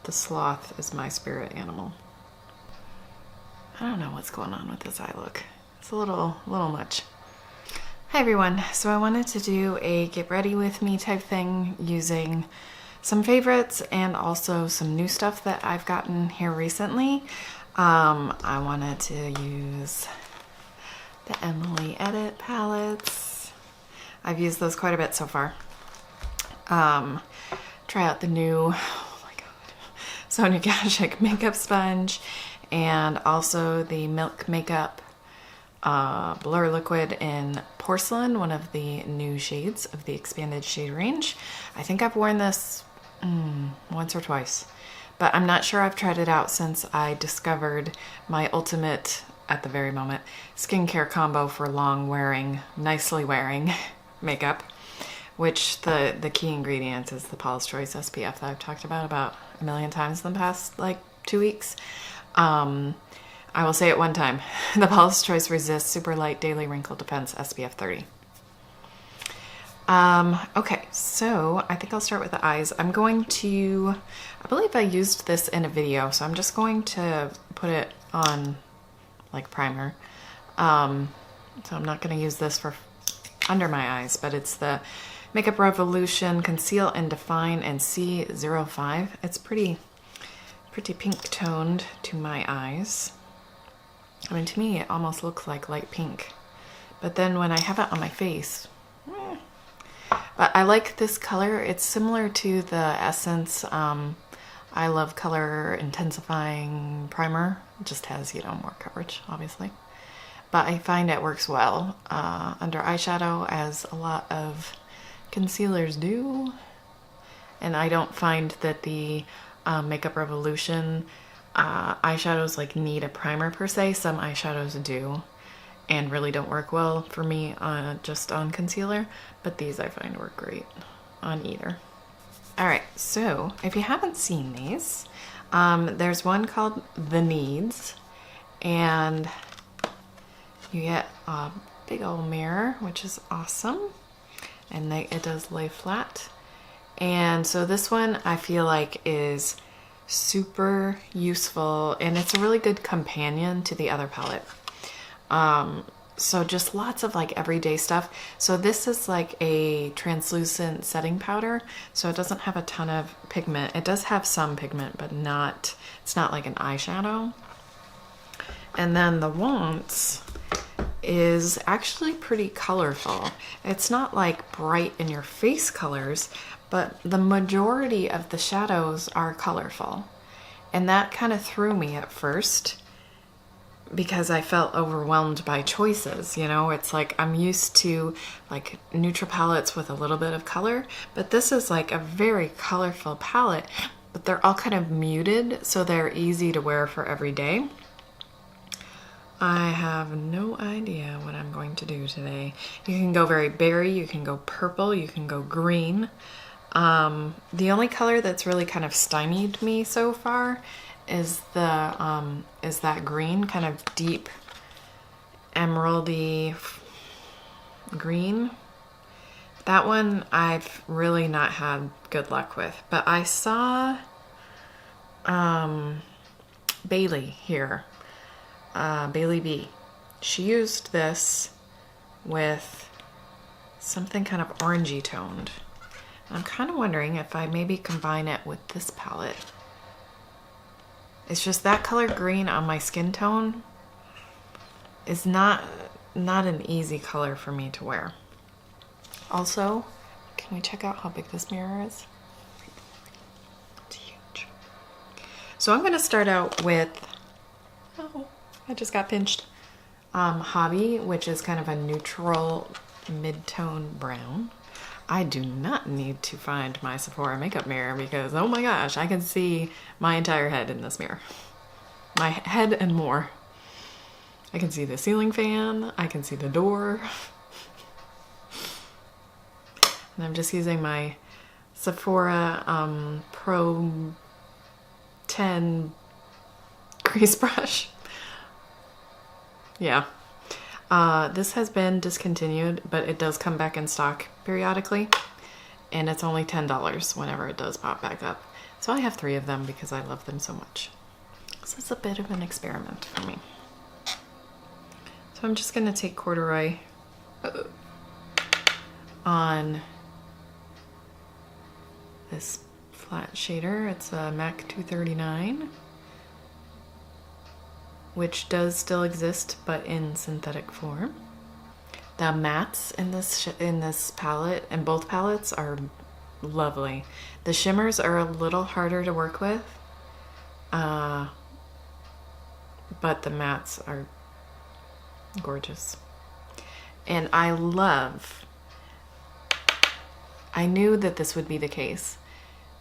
The sloth is my spirit animal. I don't know what's going on with this eye look. It's a little much. Hi everyone. So I wanted to do a get ready with me type thing using some favorites and also some new stuff that I've gotten here recently. I wanted to use the Emily Edit palettes. I've used those quite a bit so far. Try out the new, Sonia Kashuk makeup sponge, and also the Milk Makeup Blur Liquid in Porcelain, one of the new shades of the expanded shade range. I think I've worn this once or twice, but I'm not sure I've tried it out since I discovered my ultimate, at the very moment, skincare combo for long wearing, nicely wearing makeup, which the key ingredient is the Paula's Choice SPF that I've talked about a million times in the past like 2 weeks. I will say it one time. The Paula's Choice Resist Super Light Daily Wrinkle Defense SPF 30. Okay, so I think I'll start with the eyes. I'm going to, I believe I used this in a video, so I'm just going to put it on like primer. So I'm not going to use this for under my eyes, but it's the Makeup Revolution Conceal and Define in C05. It's pretty pink toned to my eyes. I mean, to me, it almost looks like light pink. But then when I have it on my face, but I like this color. It's similar to the Essence I Love Color Intensifying Primer. It just has, you know, more coverage, obviously. But I find it works well under eyeshadow, as a lot of concealers do. And I don't find that the Makeup Revolution eyeshadows like need a primer per se. Some eyeshadows do and really don't work well for me just on concealer, but these I find work great on either. All right, so if you haven't seen these, there's one called The Needs, and you get a big old mirror, which is awesome, and it does lay flat. And so this one I feel like is super useful, and it's a really good companion to the other palette. So just lots of like everyday stuff. So this is like a translucent setting powder, so it doesn't have a ton of pigment. It does have some pigment, but it's not like an eyeshadow. And then the Wants is actually pretty colorful. It's not like bright in your face colors, but the majority of the shadows are colorful. And that kind of threw me at first because I felt overwhelmed by choices, you know? It's like I'm used to like neutral palettes with a little bit of color, but this is like a very colorful palette, but they're all kind of muted, so they're easy to wear for every day. I have no idea what I'm going to do today. You can go very berry, you can go purple, you can go green. The only color that's really kind of stymied me so far is that green, kind of deep emeraldy green. That one I've really not had good luck with, but I saw Bailey here. Bailey B. She used this with something kind of orangey toned. I'm kind of wondering if I maybe combine it with this palette. It's just that color green on my skin tone is not an easy color for me to wear. Also, can we check out how big this mirror is? It's huge. So I'm going to start out with, oh, I just got pinched. Hobby, which is kind of a neutral mid-tone brown. I do not need to find my Sephora makeup mirror because, oh my gosh, I can see my entire head in this mirror. My head and more. I can see the ceiling fan, I can see the door. And I'm just using my Sephora Pro 10 crease brush. Yeah. This has been discontinued, but it does come back in stock periodically, and it's only $10 whenever it does pop back up. So I have 3 of them because I love them so much. This is a bit of an experiment for me. So I'm just gonna take corduroy on this flat shader. It's a MAC 239, which does still exist, but in synthetic form. The mattes in this palette, and both palettes, are lovely. The shimmers are a little harder to work with, but the mattes are gorgeous. And I knew that this would be the case.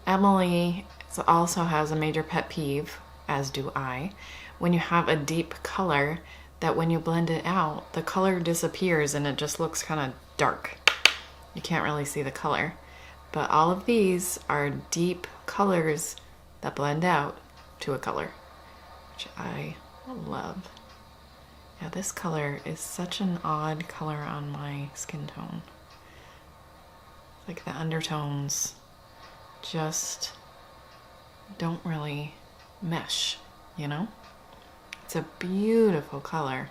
Emily also has a major pet peeve, as do I, when you have a deep color that when you blend it out, the color disappears and it just looks kind of dark. You can't really see the color. But all of these are deep colors that blend out to a color, which I love. Yeah, this color is such an odd color on my skin tone. Like the undertones just don't really mesh, you know? It's a beautiful color,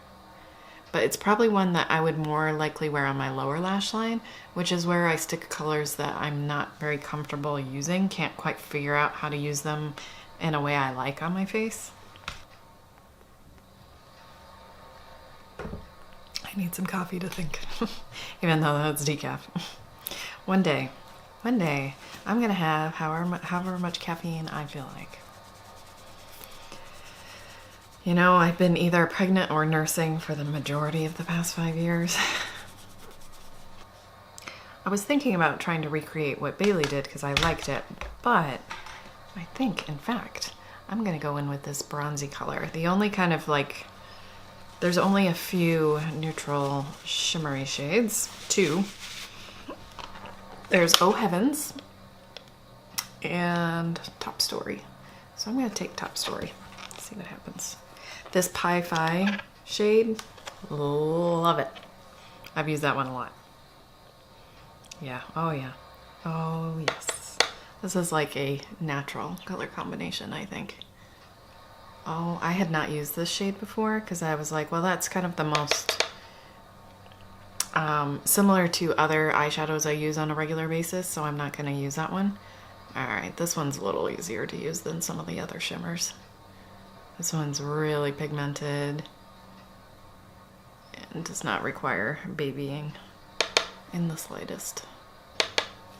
but it's probably one that I would more likely wear on my lower lash line, which is where I stick colors that I'm not very comfortable using, can't quite figure out how to use them in a way I like on my face. I need some coffee to think, even though that's decaf. One day, I'm gonna have however much caffeine I feel like. You know, I've been either pregnant or nursing for the majority of the past 5 years. I was thinking about trying to recreate what Bailey did because I liked it, but I think, in fact, I'm gonna go in with this bronzy color. The only kind of like, there's only a few neutral shimmery shades, 2. There's Oh Heavens and Top Story. So I'm gonna take Top Story, see what happens. This Pi Phi shade, love it. I've used that one a lot. Yeah, oh yeah, oh yes. This is like a natural color combination, I think. Oh, I had not used this shade before because I was like, well, that's kind of the most similar to other eyeshadows I use on a regular basis, so I'm not going to use that one. All right, this one's a little easier to use than some of the other shimmers. This one's really pigmented and does not require babying in the slightest.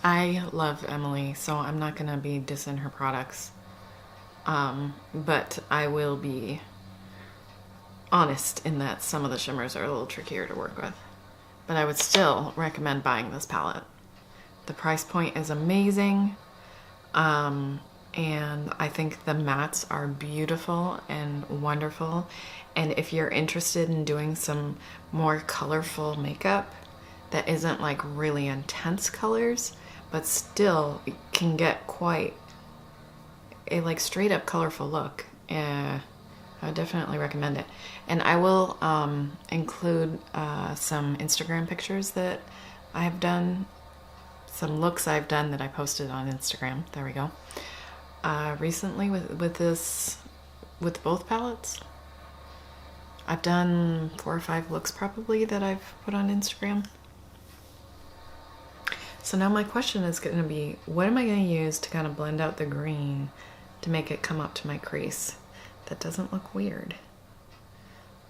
I love Emily, so I'm not going to be dissing her products. But I will be honest in that some of the shimmers are a little trickier to work with. But I would still recommend buying this palette. The price point is amazing. And I think the mattes are beautiful and wonderful. And if you're interested in doing some more colorful makeup that isn't like really intense colors, but still can get quite a like straight up colorful look, I would definitely recommend it. And I will include some Instagram pictures that I have done, some looks I've done that I posted on Instagram. There we go. Recently with both palettes. I've done 4 or 5 looks probably that I've put on Instagram. So now my question is going to be, what am I going to use to kind of blend out the green to make it come up to my crease that doesn't look weird?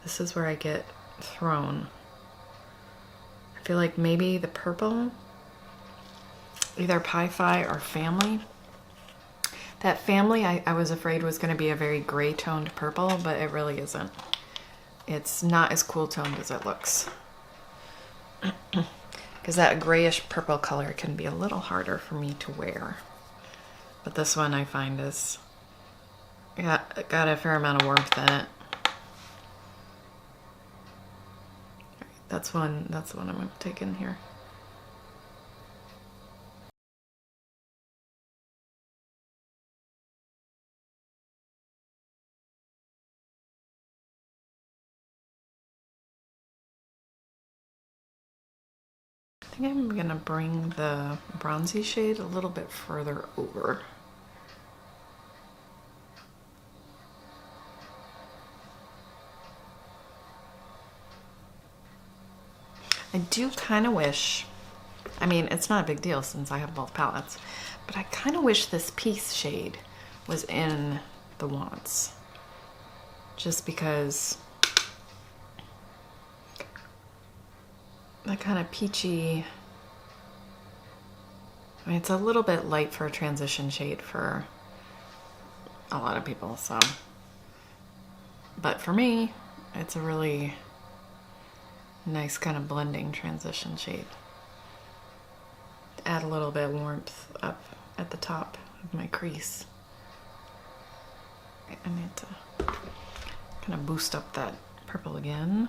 This is where I get thrown. I feel like maybe the purple, either Pi Phi or Family. That Family I was afraid was going to be a very gray toned purple, but it really isn't. It's not as cool toned as it looks. Because that grayish purple color can be a little harder for me to wear. But this one I find is got a fair amount of warmth in it. That's the one I'm going to take in here. I think I'm gonna bring the bronzy shade a little bit further over. I do kind of wish, I mean, it's not a big deal since I have both palettes, but I kind of wish this Peace shade was in the Wants. Just because that kind of peachy, I mean, it's a little bit light for a transition shade for a lot of people, so. But for me, it's a really nice kind of blending transition shade. Add a little bit of warmth up at the top of my crease. I need to kind of boost up that purple again.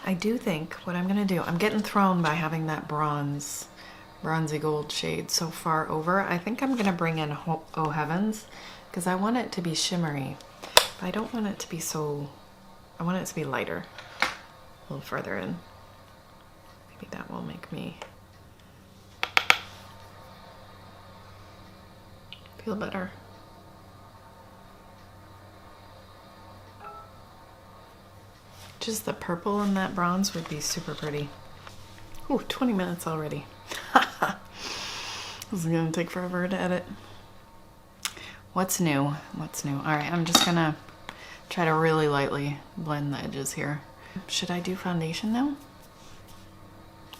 I do think what I'm gonna do, I'm getting thrown by having that bronzy gold shade so far over. I think I'm gonna bring in Oh Heavens because I want it to be shimmery. But I don't want it to be so, I want it to be lighter, a little further in. Maybe that will make me feel better. Just the purple in that bronze would be super pretty. Ooh, 20 minutes already. This is gonna take forever to edit. What's new? What's new? All right, I'm just gonna try to really lightly blend the edges here. Should I do foundation now?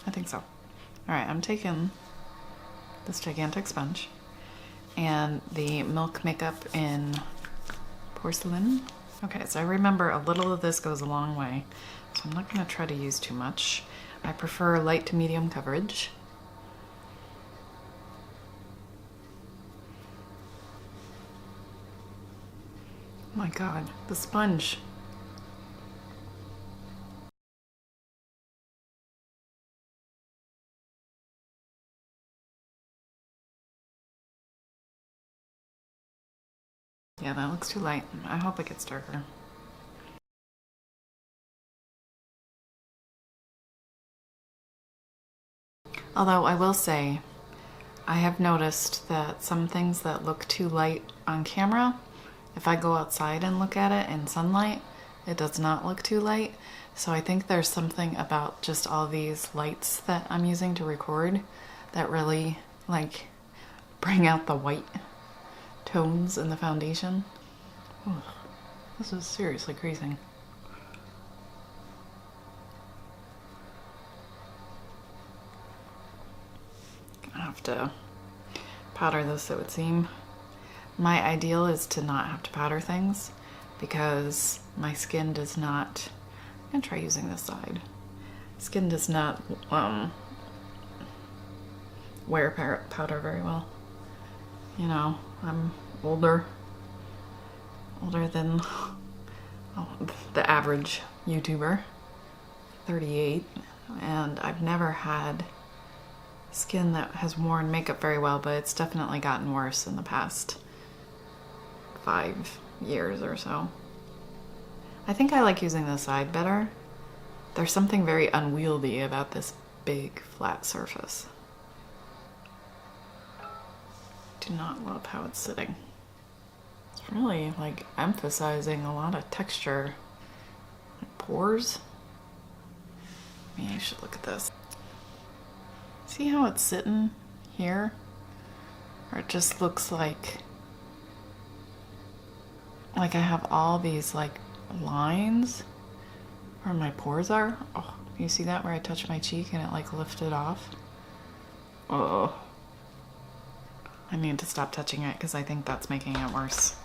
I think so. All right, I'm taking this gigantic sponge and the Milk Makeup in Porcelain. Okay, so I remember a little of this goes a long way, so I'm not gonna try to use too much. I prefer light to medium coverage. Oh my God, the sponge. Yeah, that looks too light. I hope it gets darker. Although I will say, I have noticed that some things that look too light on camera, if I go outside and look at it in sunlight, it does not look too light. So I think there's something about just all these lights that I'm using to record that really like bring out the white tones in the foundation. Ooh, this is seriously creasing. I have to powder this, it would seem. My ideal is to not have to powder things because my skin does not, I'm gonna try using this side. Skin does not wear powder very well. You know, I'm older than the average YouTuber, 38, and I've never had skin that has worn makeup very well, but it's definitely gotten worse in the past 5 years or so. I think I like using this side better. There's something very unwieldy about this big flat surface. Do not love how it's sitting. It's really like emphasizing a lot of texture. Like pores. Maybe I should look at this. See how it's sitting here? Or it just looks like I have all these like lines where my pores are. Oh, you see that where I touch my cheek and it like lifted off? Oh. I need to stop touching it because I think that's making it worse.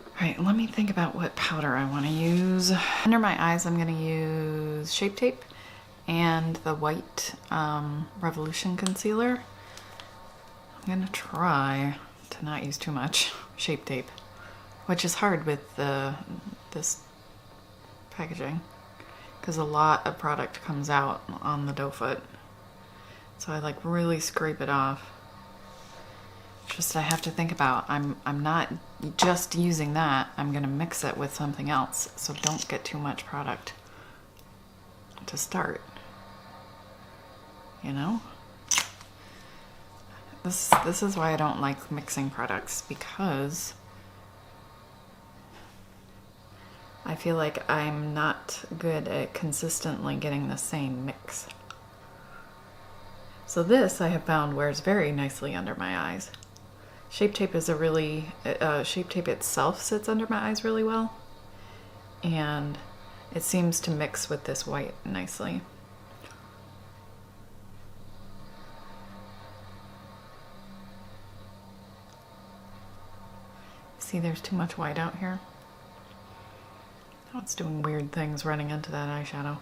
All right, let me think about what powder I want to use. Under my eyes, I'm going to use Shape Tape and the white Revolution concealer. I'm going to try to not use too much Shape Tape, which is hard with this packaging because a lot of product comes out on the doe foot. So I like really scrape it off. Just I have to think about, I'm not just using that, I'm gonna mix it with something else, so don't get too much product to start, you know? This is why I don't like mixing products, because I feel like I'm not good at consistently getting the same mix. So this I have found wears very nicely under my eyes. Shape Tape is a really, Shape Tape itself sits under my eyes really well. And it seems to mix with this white nicely. See, there's too much white out here. Now it's doing weird things running into that eyeshadow.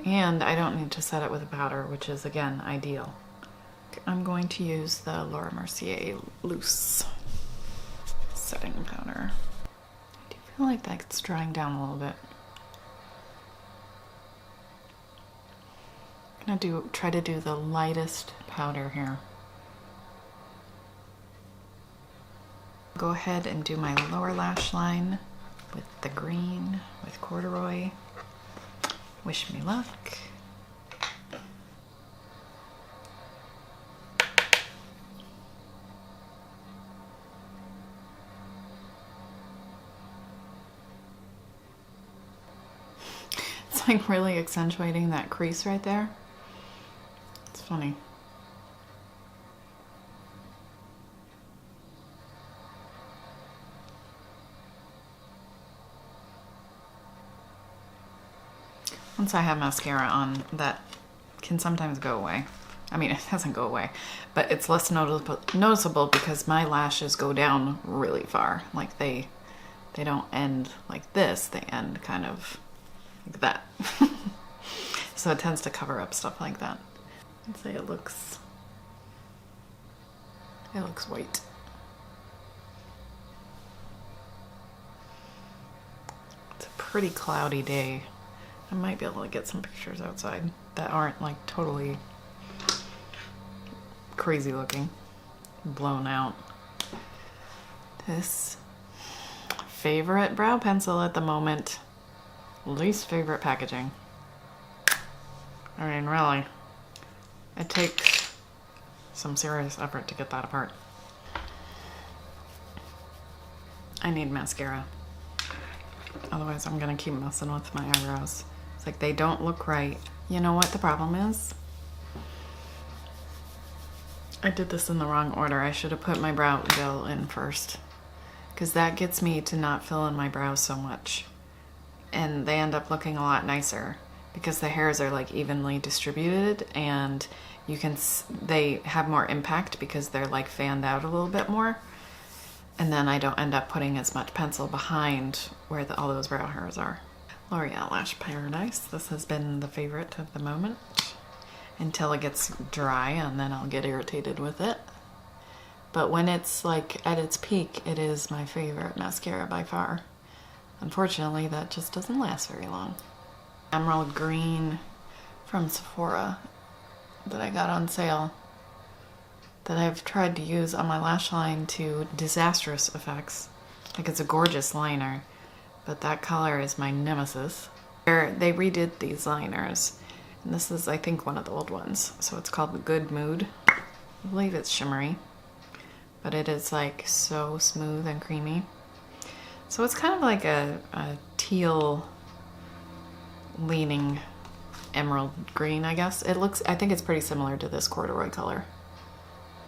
And I don't need to set it with a powder, which is, again, ideal. I'm going to use the Laura Mercier Loose setting powder. I do feel like that's drying down a little bit. I'm gonna try to do the lightest powder here. Go ahead and do my lower lash line with the green, with corduroy. Wish me luck. It's like really accentuating that crease right there. It's funny. Once I have mascara on, that can sometimes go away. I mean, it doesn't go away, but it's less noticeable because my lashes go down really far. Like they don't end like this, they end kind of like that. So it tends to cover up stuff like that. I'd say it looks white. It's a pretty cloudy day. I might be able to get some pictures outside that aren't like totally crazy looking, blown out. This favorite brow pencil at the moment, least favorite packaging. I mean, really, it takes some serious effort to get that apart. I need mascara. Otherwise, I'm gonna keep messing with my eyebrows. It's like they don't look right. You know what the problem is? I did this in the wrong order. I should have put my brow gel in first, because that gets me to not fill in my brows so much. And they end up looking a lot nicer because the hairs are like evenly distributed, and they have more impact because they're like fanned out a little bit more. And then I don't end up putting as much pencil behind where all those brow hairs are. L'Oreal Lash Paradise. This has been the favorite of the moment until it gets dry, and then I'll get irritated with it. But when it's like at its peak, it is my favorite mascara by far. Unfortunately, that just doesn't last very long. Emerald Green from Sephora that I got on sale, that I've tried to use on my lash line to disastrous effects. Like, it's a gorgeous liner, but that color is my nemesis. They redid these liners, and this is, I think, one of the old ones. So it's called the Good Mood. I believe it's shimmery, but it is like so smooth and creamy. So it's kind of like a teal leaning emerald green, I guess. I think it's pretty similar to this corduroy color.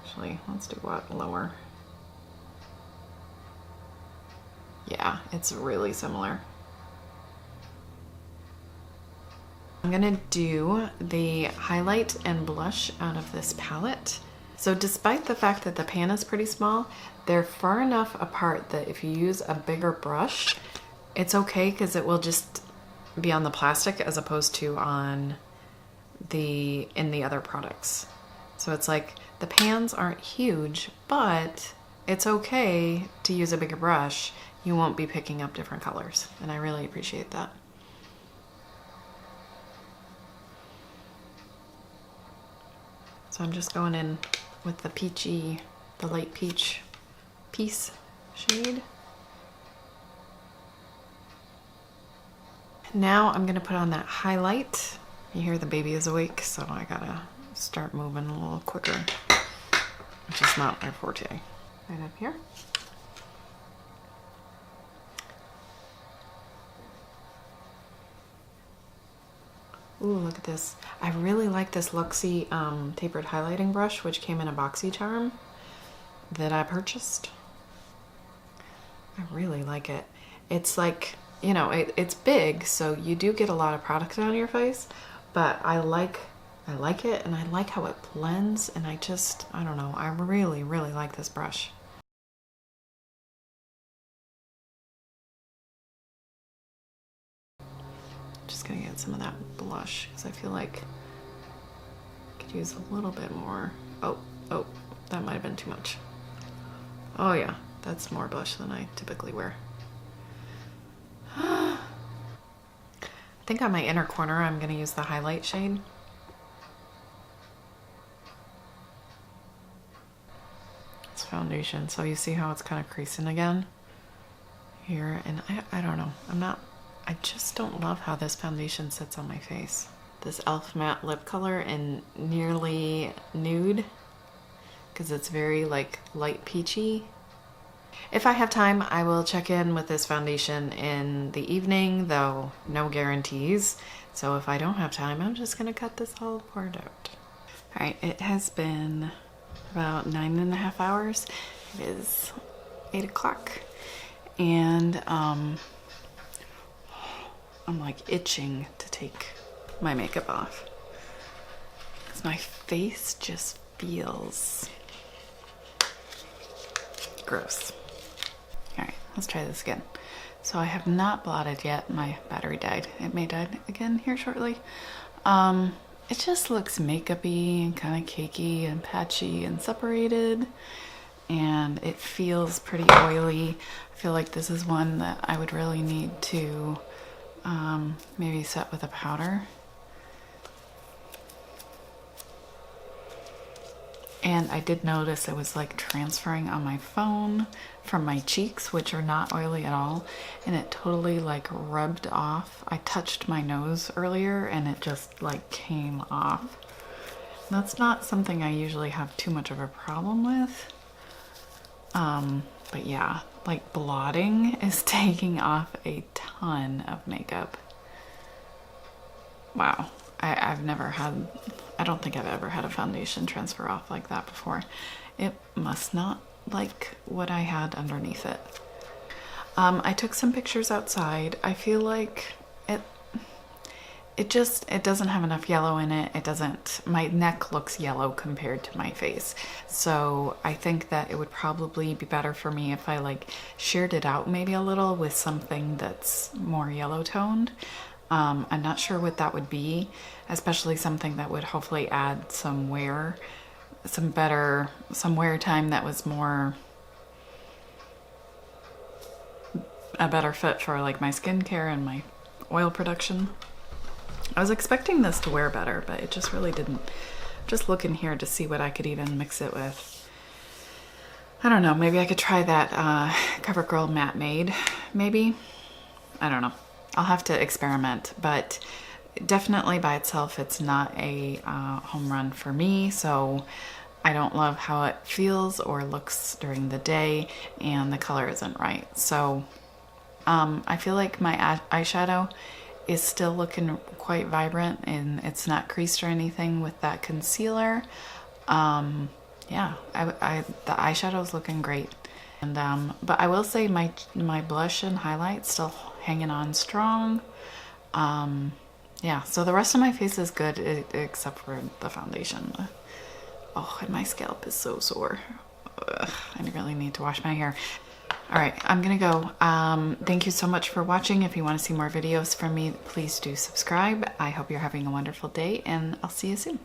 Actually, let's do what? Lower. Yeah, it's really similar. I'm gonna do the highlight and blush out of this palette. So despite the fact that the pan is pretty small, they're far enough apart that if you use a bigger brush, it's okay because it will just be on the plastic as opposed to in the other products. So it's like the pans aren't huge, but it's okay to use a bigger brush. You won't be picking up different colors, and I really appreciate that. So I'm just going in with the light peach piece shade. Now I'm gonna put on that highlight. You hear the baby is awake, so I gotta start moving a little quicker, which is not my forte. Right up here. Ooh, look at this. I really like this Luxie tapered highlighting brush, which came in a boxy charm that I purchased. I really like it. It's like, you know, it's big, so you do get a lot of product on your face, but I like it, and I like how it blends, and I don't know, I really, really like this brush. Just gonna get some of that blush because I feel like I could use a little bit more. Oh, that might have been too much. Oh yeah, that's more blush than I typically wear. I think on my inner corner I'm gonna use the highlight shade. It's foundation, so you see how it's kind of creasing again here, and I don't know, I just don't love how this foundation sits on my face. This e.l.f. matte lip color in Nearly Nude, because it's very like light peachy. If I have time, I will check in with this foundation in the evening, though no guarantees. So if I don't have time, I'm just gonna cut this all part out. All right, it has been about 9.5 hours. It is 8 o'clock, and I'm like itching to take my makeup off because my face just feels gross. All right, let's try this again. So I have not blotted yet. My battery died. It may die again here shortly. It just looks makeup-y and kind of cakey and patchy and separated, and it feels pretty oily. I feel like this is one that I would really need to maybe set with a powder. And I did notice it was like transferring on my phone from my cheeks, which are not oily at all, and it totally like rubbed off. I touched my nose earlier and it just like came off. That's not something I usually have too much of a problem with. But yeah, like blotting is taking off a ton of makeup. Wow, I've never had, I don't think I've ever had a foundation transfer off like that before. It must not like what I had underneath it. I took some pictures outside. I feel like it doesn't have enough yellow in it. It doesn't, my neck looks yellow compared to my face. So I think that it would probably be better for me if I like sheared it out maybe a little with something that's more yellow toned. I'm not sure what that would be, especially something that would hopefully add some wear, some wear time that was more, a better fit for like my skincare and my oil production. I was expecting this to wear better, but it just really didn't. Just looking here to see what I could even mix it with. I don't know, maybe I could try that CoverGirl Matte Made, maybe? I don't know. I'll have to experiment, but definitely by itself it's not a home run for me, so I don't love how it feels or looks during the day, and the color isn't right. So I feel like my eyeshadow is still looking quite vibrant, and it's not creased or anything with that concealer. Yeah, the eyeshadow is looking great. And but I will say my blush and highlight still hanging on strong. Yeah, so the rest of my face is good except for the foundation. Oh, and my scalp is so sore. Ugh, I really need to wash my hair. All right, I'm gonna go. Thank you so much for watching. If you want to see more videos from me, please do subscribe. I hope you're having a wonderful day, and I'll see you soon.